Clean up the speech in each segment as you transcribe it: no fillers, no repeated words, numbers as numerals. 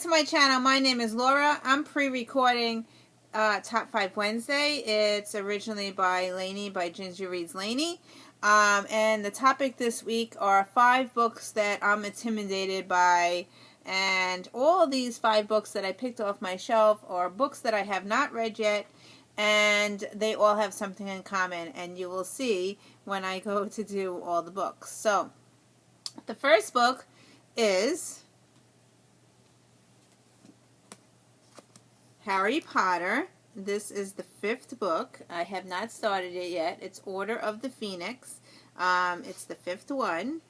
to my channel. My name is Laura. I'm pre-recording Top 5 Wednesday. It's originally by Lainey, by Ginger Reads Lainey. And the topic this week are 5 books that I'm intimidated by. And all these 5 books that I picked off my shelf are books that I have not read yet. And they all have something in common. And you will see when I go to do all the books. So, the first book is Harry Potter. This is the 5th book. I have not started it yet. It's Order of the Phoenix. It's the 5th one.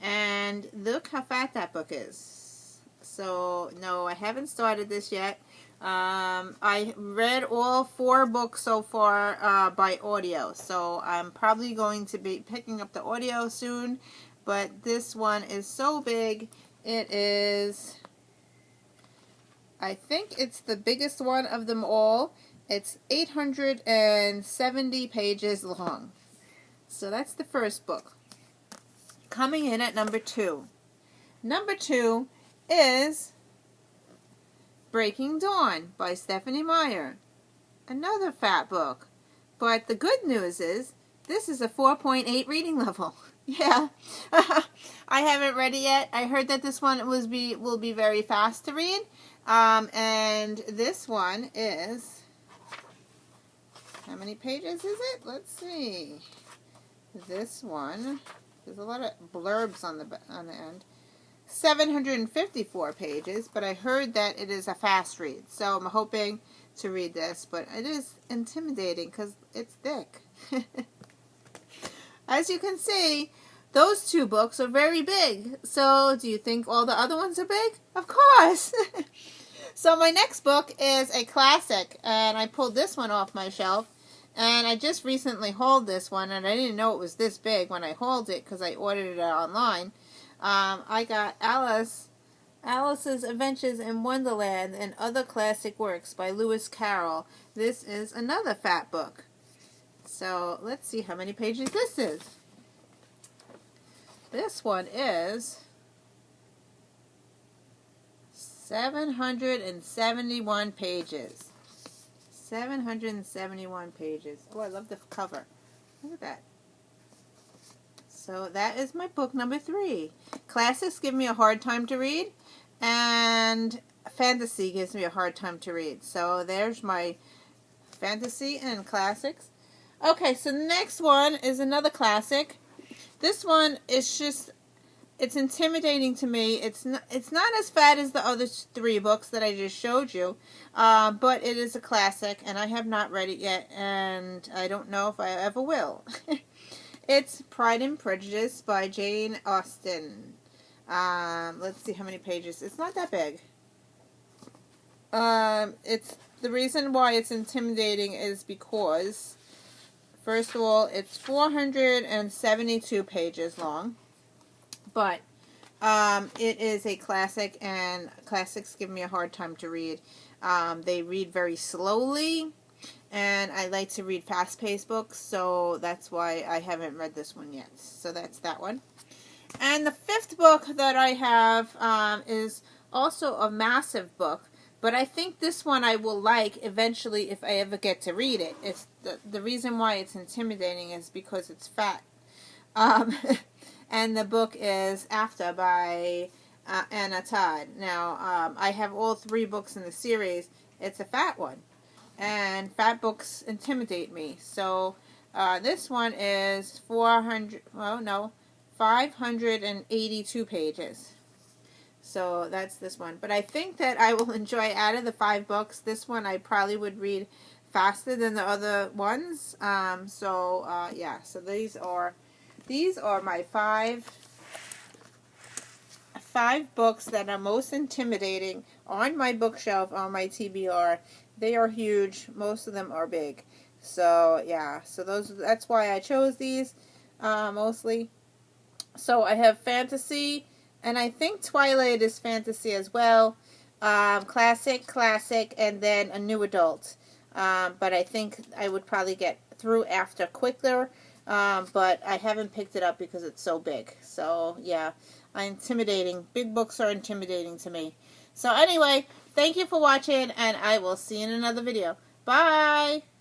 And look how fat that book is. So, no, I haven't started this yet. I read all 4 books so far by audio. So, I'm probably going to be picking up the audio soon. But this one is so big. It is, I think it's the biggest one of them all. It's 870 pages long. So that's the first book. Coming in at number 2. Number 2 is Breaking Dawn by Stephanie Meyer. Another fat book. But the good news is this is a 4.8 reading level. Yeah. I haven't read it yet. I heard that this one will be very fast to read. And this one is, how many pages is it? Let's see. This one, there's a lot of blurbs on the end. 754 pages, but I heard that it is a fast read. So I'm hoping to read this, but it is intimidating because it's thick. As you can see, those 2 books are very big. So, do you think all the other ones are big? Of course! So, my next book is a classic, and I pulled this one off my shelf. And I just recently hauled this one, and I didn't know it was this big when I hauled it because I ordered it online. I got Alice's Adventures in Wonderland and Other Classic Works by Lewis Carroll. This is another fat book. So, let's see how many pages this is. This one is 771 pages. 771 pages. Oh, I love the cover. Look at that. So, that is my book number 3. Classics give me a hard time to read, and fantasy gives me a hard time to read. So, there's my fantasy and classics. Okay, so the next one is another classic. This one is just, it's intimidating to me. It's not as fat as the other 3 books that I just showed you, but it is a classic, and I have not read it yet, and I don't know if I ever will. It's Pride and Prejudice by Jane Austen. Let's see how many pages. It's not that big. It's the reason why it's intimidating is because, first of all, it's 472 pages long, but it is a classic, and classics give me a hard time to read. They read very slowly, and I like to read fast-paced books, so that's why I haven't read this one yet. So that's that one. And the 5th book that I have is also a massive book. But I think this one I will like eventually if I ever get to read it. It's the reason why it's intimidating is because it's fat. And the book is After by Anna Todd. Now, I have all 3 books in the series. It's a fat one. And fat books intimidate me. So, this one is 582 pages. So that's this one. But I think that I will enjoy, out of the 5 books, this one I probably would read faster than the other ones. Yeah. So these are my 5 books that are most intimidating on my bookshelf, on my TBR. They are huge. Most of them are big. So yeah. So that's why I chose these mostly. So I have fantasy. And I think Twilight is fantasy as well. Classic, and then a new adult. But I think I would probably get through after quicker. but I haven't picked it up because it's so big. So, yeah, intimidating. Big books are intimidating to me. So, anyway, thank you for watching, and I will see you in another video. Bye!